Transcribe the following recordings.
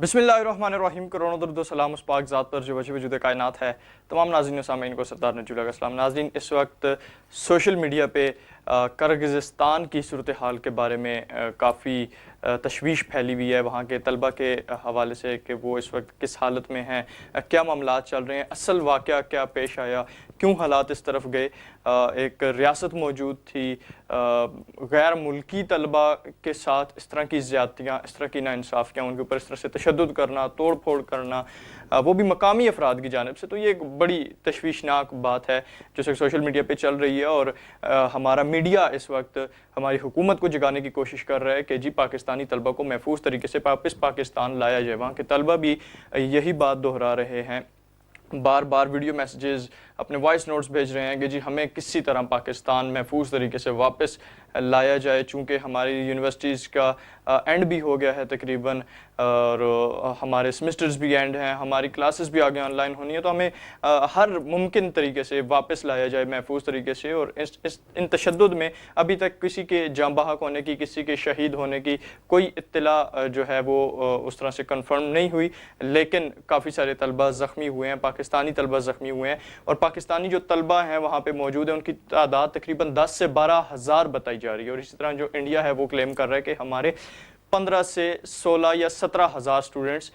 बिस्मिल्लाहिर्रहमानिर्रहीम। करोड़ों दरुद व सलाम उस पाक ज़ात पर जो वजह वजूद कायनात है। तमाम नाज़रीन व सामीन को सरदार नजूल का सलाम। नाज़रीन, इस वक्त सोशल मीडिया पे किर्गिज़स्तान की सूरत हाल के बारे में काफ़ी तशवीश फैली हुई है वहाँ के तलबा के हवाले से कि वो इस वक्त किस हालत में हैं, क्या मामलात चल रहे हैं, असल वाक़या क्या पेश आया, क्यों हालात इस तरफ गए। एक रियासत मौजूद थी, गैर मुल्की तलबा के साथ इस तरह की ज़्यादतियाँ, इस तरह की नाइंसाफ़ियाँ, उनके ऊपर इस तरह से तशद्दुद करना, तोड़ फोड़ करना, वो भी मकामी अफराद की जानिब से, तो ये एक बड़ी तशवीशनाक बात है जो सोशल मीडिया पे चल रही है। और हमारा मीडिया इस वक्त हमारी हुकूमत को जगाने की कोशिश कर रहा है कि जी पाकिस्तानी तलबा को महफूज तरीके से वापस पाकिस्तान लाया जाए। वहाँ के तलबा भी यही बात दोहरा रहे हैं, बार बार वीडियो मैसेजेस, अपने वॉइस नोट्स भेज रहे हैं कि जी हमें किसी तरह पाकिस्तान महफूज तरीके से वापस लाया जाए, चूँकि हमारी यूनिवर्सिटीज़ का एंड भी हो गया है तकरीबन, और हमारे सेमेस्टर्स भी एंड हैं, हमारी क्लासेस भी आगे ऑनलाइन होनी है, तो हमें हर मुमकिन तरीके से वापस लाया जाए महफूज तरीके से। और इन तशद्दुद में अभी तक किसी के जाँ बहक होने की, किसी के शहीद होने की कोई इत्तला जो है वो उस तरह से कन्फर्म नहीं हुई, लेकिन काफ़ी सारे तलबा ज़ख्मी हुए हैं, पाकिस्तानी तलबा ज़ख्मी हुए हैं। और पाकिस्तानी जो तलबा हैं वहाँ पे मौजूद है उनकी तादाद तकरीबन 10 से 12 हज़ार बताई जा रही है। और इसी तरह जो इंडिया है वो क्लेम कर रहा है कि हमारे 15 से 16 या 17 हज़ार स्टूडेंट्स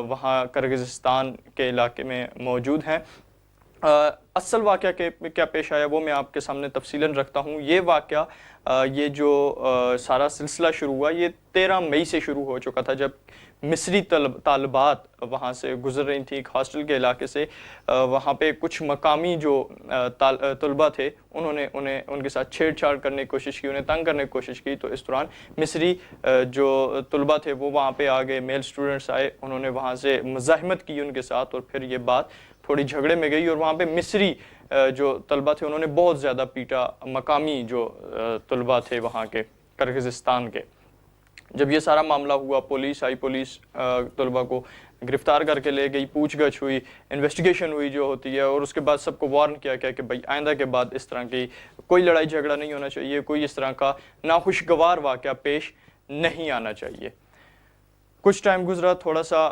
वहाँ किर्गिज़स्तान के इलाके में मौजूद हैं। असल वाक़या के क्या पेश आया वो मैं आपके सामने तफसीलन रखता हूँ। ये वाक़या ये जो सारा सिलसिला शुरू हुआ ये 13 मई से शुरू हो चुका था, जब मिस्री तालिबात वहाँ से गुजर रही थी एक हॉस्टल के इलाके से। वहाँ पे कुछ मकामी जो तलबा थे उन्होंने उनके साथ छेड़छाड़ करने की कोशिश की, उन्हें तंग करने की कोशिश की। तो इस दौरान मिस्री जो तलबा थे वो वहाँ पे आ गए, मेल स्टूडेंट्स आए, उन्होंने वहाँ से मुज़ाहिमत की उनके साथ, और फिर ये बात थोड़ी झगड़े में गई और वहाँ पे मिस्री जो तलबा थे उन्होंने बहुत ज़्यादा पीटा मकामी जो तलबा थे वहाँ के किर्गिज़स्तान के। जब ये सारा मामला हुआ, पुलिस आई, पुलिस तलबा को गिरफ्तार करके ले गई, पूछगछ हुई, इन्वेस्टिगेशन हुई जो होती है, और उसके बाद सबको वार्न किया गया कि भाई आइंदा के बाद इस तरह की कोई लड़ाई झगड़ा नहीं होना चाहिए, कोई इस तरह का नाखुशगवार वाक़या पेश नहीं आना चाहिए। कुछ टाइम गुजरा, थोड़ा सा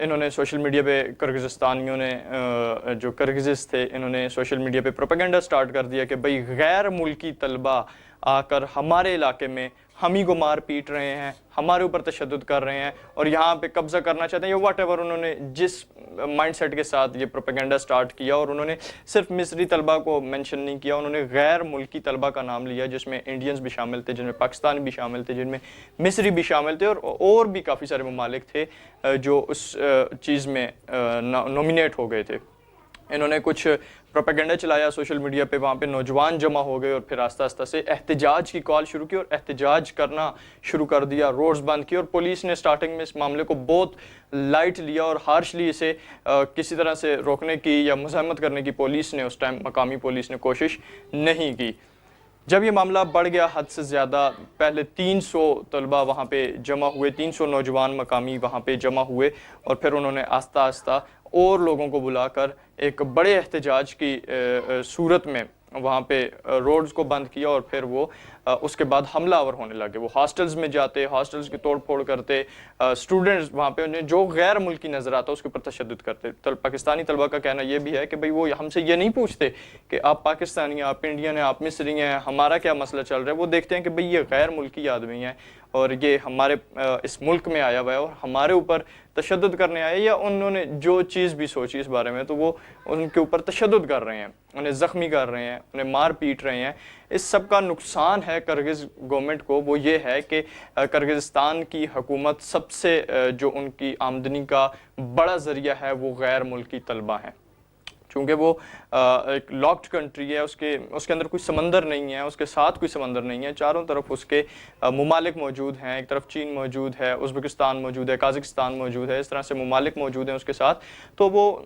इन्होंने सोशल मीडिया पे किर्गिज़स्तानियों ने जो किर्गिज़ थे इन्होंने सोशल मीडिया पे प्रोपेगेंडा स्टार्ट कर दिया कि भाई गैर मुल्की तलबा आकर हमारे इलाके में हम ही को मार पीट रहे हैं, हमारे ऊपर तशद्दुद कर रहे हैं और यहाँ पे कब्ज़ा करना चाहते हैं, या वट एवर उन्होंने जिस माइंडसेट के साथ ये प्रोपेगेंडा स्टार्ट किया। और उन्होंने सिर्फ मिस्री तलबा को मेंशन नहीं किया, उन्होंने गैर मुल्की तलबा का नाम लिया, जिसमें इंडियनस भी शामिल थे, जिनमें पाकिस्तानी भी शामिल थे, जिनमें मिस्री भी शामिल थे, और भी काफ़ी सारे ममालिक थे जो उस चीज़ में नॉमिनेट हो गए थे। इन्होंने कुछ प्रोपेगेंडा चलाया सोशल मीडिया पे, वहाँ पे नौजवान जमा हो गए और फिर आस्ता आस्ता से एहतजाज की कॉल शुरू की और एहतजाज करना शुरू कर दिया, रोड्स बंद किए। और पुलिस ने स्टार्टिंग में इस मामले को बहुत लाइट लिया और हार्शली इसे किसी तरह से रोकने की या मुज़ाहमत करने की पुलिस ने उस टाइम, मकामी पुलिस ने कोशिश नहीं की। जब ये मामला बढ़ गया हद से ज़्यादा, पहले 300 तलबा वहाँ पे जमा हुए, 300 नौजवान मकामी वहाँ पे जमा हुए, और फिर उन्होंने आस्ता आस्ता और लोगों को बुलाकर एक बड़े एहतजाज की सूरत में वहाँ पे रोड्स को बंद किया। और फिर वो उसके बाद हमलावर होने लगे, वो हॉस्टल्स में जाते, हॉस्टल्स की तोड़ फोड़ करते, स्टूडेंट्स वहाँ पे उन्हें जो गैर मुल्की नज़र आता उसके ऊपर तशद्दुद करते। पाकिस्तानी तलबा का कहना ये भी है कि भाई वो हमसे ये नहीं पूछते कि आप पाकिस्तानी हैं, आप इंडियन हैं, आप मिस्री हैं, हमारा क्या मसला चल रहा है। वो देखते हैं कि भाई ये गैर मुल्की आदमी हैं और ये हमारे इस मुल्क में आया हुआ है और हमारे ऊपर तशद्दुद करने आए, या उन्होंने जो चीज़ भी सोची इस बारे में तो वो उनके ऊपर तशद्दुद कर रहे हैं, उन्हें ज़ख्मी कर रहे हैं, उन्हें मार पीट रहे हैं। इस सब का नुकसान है किर्गिज़ गवर्नमेंट को, वो ये है कि किर्गिज़स्तान की हुकूमत सबसे जो उनकी आमदनी का बड़ा ज़रिया है वो गैर मुल्की तलबा हैं। चूँकि वो एक लॉक्ड कंट्री है, उसके अंदर कोई समंदर नहीं है, उसके साथ कोई समंदर नहीं है, चारों तरफ उसके ममालिक मौजूद हैं, एक तरफ चीन मौजूद है, उज़्बेकिस्तान मौजूद है, काज़ाकिस्तान मौजूद है, इस तरह से ममालिक मौजूद हैं उसके साथ। तो वो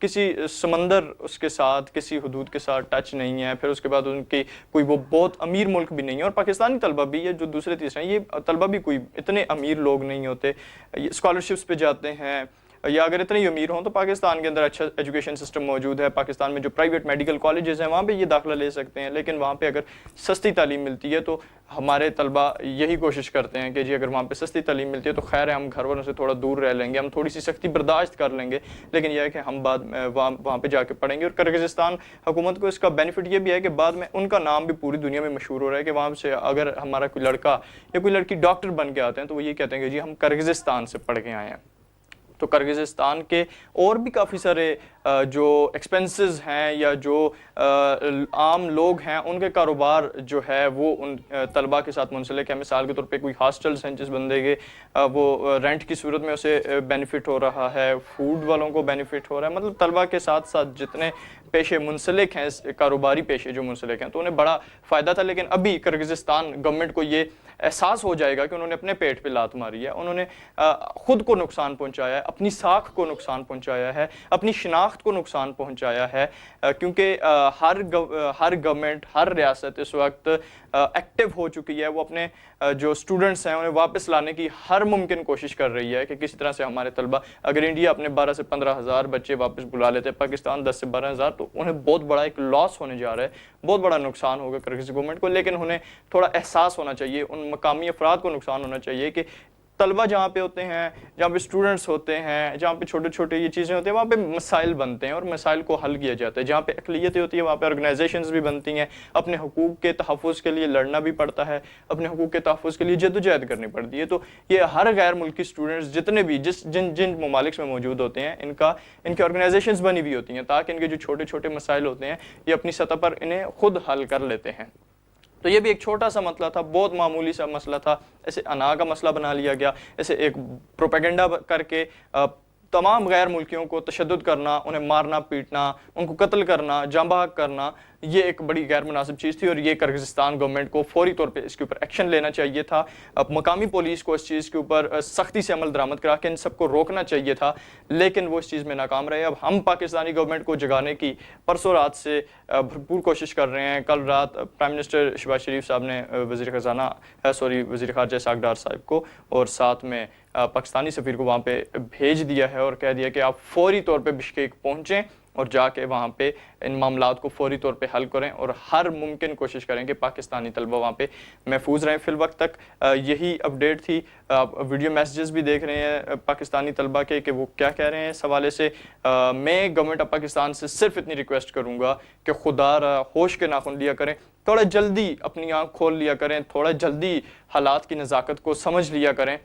किसी समंदर उसके साथ, किसी हदूद के साथ टच नहीं है। फिर उसके बाद उनकी कोई वो बहुत अमीर मुल्क भी नहीं है। और पाकिस्तानी तलबा भी, ये जो दूसरे तीसरे हैं, ये तलबा भी कोई इतने अमीर लोग नहीं होते, ये स्कॉलरशिप्स पे जाते हैं, یا اگر اتنے ہی امیر ہوں تو پاکستان کے اندر اچھا ایجوکیشن سسٹم موجود ہے. پاکستان میں جو پرائیویٹ میڈیکل کالجز ہیں وہاں پہ یہ داخلہ لے سکتے ہیں, لیکن وہاں پہ اگر سستی تعلیم ملتی ہے تو ہمارے طلبہ یہی کوشش کرتے ہیں کہ جی اگر وہاں پہ سستی تعلیم ملتی ہے تو خیر ہے, ہم گھر والوں سے تھوڑا دور رہ لیں گے, ہم تھوڑی سی سختی برداشت کر لیں گے, لیکن یہ ہے کہ ہم بعد وہاں پہ جا کے پڑھیں گے. اور کرغزستان حکومت کو اس کا بینیفٹ یہ بھی ہے کہ بعد میں ان کا نام بھی پوری دنیا میں مشہور ہو رہا ہے کہ وہاں سے اگر ہمارا کوئی لڑکا یا کوئی لڑکی ڈاکٹر بن کے آتے ہیں تو وہ یہ کہتے ہیں کہ جی ہم کرغزستان سے پڑھ کے آئے ہیں. تو کرغزستان کے اور بھی کافی سارے جو ایکسپنسز ہیں یا جو عام لوگ ہیں ان کے کاروبار جو ہے وہ ان طلباء کے ساتھ منسلک ہے. مثال کے طور پہ کوئی ہاسٹلس ہیں جس بندے کے وہ رینٹ کی صورت میں اسے بینیفٹ ہو رہا ہے, فوڈ والوں کو بینیفٹ ہو رہا ہے. مطلب طلباء کے ساتھ ساتھ جتنے پیشے منسلک ہیں, کاروباری پیشے جو منسلک ہیں, تو انہیں بڑا فائدہ تھا. لیکن ابھی کرغزستان گورنمنٹ کو یہ احساس ہو جائے گا کہ انہوں نے اپنے پیٹ پہ لات ماری ہے, انہوں نے خود کو نقصان پہنچایا ہے, اپنی ساکھ کو نقصان پہنچایا ہے, اپنی شناخت کو نقصان پہنچایا ہے. کیونکہ ہر گورنمنٹ, ہر ریاست اس وقت ایکٹیو ہو چکی ہے, وہ اپنے جو اسٹوڈنٹس ہیں انہیں واپس لانے کی ہر ممکن کوشش کر رہی ہے کہ کسی طرح سے ہمارے طلبہ, اگر انڈیا اپنے 12 سے 15 ہزار بچے واپس بلا لیتے, پاکستان 10 سے 12 ہزار, تو انہیں بہت بڑا ایک لاس ہونے جا رہا ہے, بہت بڑا نقصان ہوگا کرغز گورنمنٹ کو. لیکن انہیں تھوڑا احساس ہونا چاہیے, ان مقامی افراد کو نقصان ہونا چاہیے کہ طلبہ جہاں پہ ہوتے ہیں, جہاں پہ اسٹوڈنٹس ہوتے ہیں, جہاں پہ چھوٹے چھوٹے یہ چیزیں ہوتی ہیں, وہاں پہ مسائل بنتے ہیں اور مسائل کو حل کیا جاتا ہے. جہاں پہ اقلیتیں ہوتی ہیں وہاں پہ آرگنائزیشنز بھی بنتی ہیں, اپنے حقوق کے تحفظ کے لیے لڑنا بھی پڑتا ہے, اپنے حقوق کے تحفظ کے لیے جدوجہد کرنی پڑتی ہے. تو یہ ہر غیر ملکی اسٹوڈنٹس جتنے بھی جن ممالک میں موجود ہوتے ہیں, ان کی آرگنائزیشنز بنی ہوئی ہوتی ہیں تاکہ ان کے جو چھوٹے چھوٹے مسائل ہوتے ہیں یہ اپنی سطح پر انہیں خود حل کر لیتے ہیں. تو یہ بھی ایک چھوٹا سا مسئلہ تھا, بہت معمولی سا مسئلہ تھا, اسے انا کا مسئلہ بنا لیا گیا, اسے ایک پروپیگنڈا کر کے تمام غیر ملکیوں کو تشدد کرنا, انہیں مارنا پیٹنا, ان کو قتل کرنا, جاں بحق کرنا, یہ ایک بڑی غیر مناسب چیز تھی. اور یہ کرغزستان گورنمنٹ کو فوری طور پہ اس کے اوپر ایکشن لینا چاہیے تھا, مقامی پولیس کو اس چیز کے اوپر سختی سے عمل درآمد کرا کے ان سب کو روکنا چاہیے تھا, لیکن وہ اس چیز میں ناکام رہے. اب ہم پاکستانی گورنمنٹ کو جگانے کی پرسوں رات سے بھرپور کوشش کر رہے ہیں. کل رات پرائم منسٹر شہباز شریف صاحب نے وزیر خارجہ اسحاق ڈار صاحب کو اور ساتھ میں پاکستانی سفیر کو وہاں پہ بھیج دیا ہے اور کہہ دیا کہ آپ فوری طور پہ بشکیک پہنچیں اور جا کے وہاں پہ ان معاملات کو فوری طور پہ حل کریں اور ہر ممکن کوشش کریں کہ پاکستانی طلبہ وہاں پہ محفوظ رہیں. فی الوقت تک یہی اپڈیٹ تھی. آپ ویڈیو میسیجز بھی دیکھ رہے ہیں پاکستانی طلبہ کے کہ وہ کیا کہہ رہے ہیں اس حوالے سے. میں گورنمنٹ آف پاکستان سے صرف اتنی ریکویسٹ کروں گا کہ خدا را ہوش کے ناخن لیا کریں, تھوڑا جلدی اپنی آنکھ کھول لیا کریں, تھوڑا جلدی حالات کی نزاکت کو سمجھ لیا کریں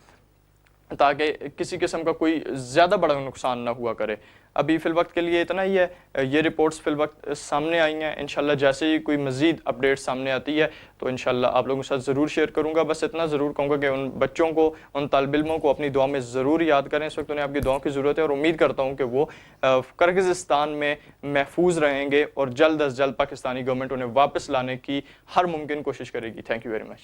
تاکہ کسی قسم کا کوئی زیادہ بڑا نقصان نہ ہوا کرے. ابھی فی الوقت کے لیے اتنا ہی ہے. یہ رپورٹس فی الوقت سامنے آئی ہیں, انشاءاللہ جیسے ہی کوئی مزید اپڈیٹ سامنے آتی ہے تو انشاءاللہ آپ لوگوں کے ساتھ ضرور شیئر کروں گا. بس اتنا ضرور کہوں گا کہ ان بچوں کو, ان طالب علموں کو اپنی دعا میں ضرور یاد کریں. اس وقت انہیں آپ کی دعاؤں کی ضرورت ہے اور امید کرتا ہوں کہ وہ کرغزستان میں محفوظ رہیں گے اور جلد از جلد پاکستانی گورنمنٹ انہیں واپس لانے کی ہر ممکن کوشش کرے گی. Thank you very much.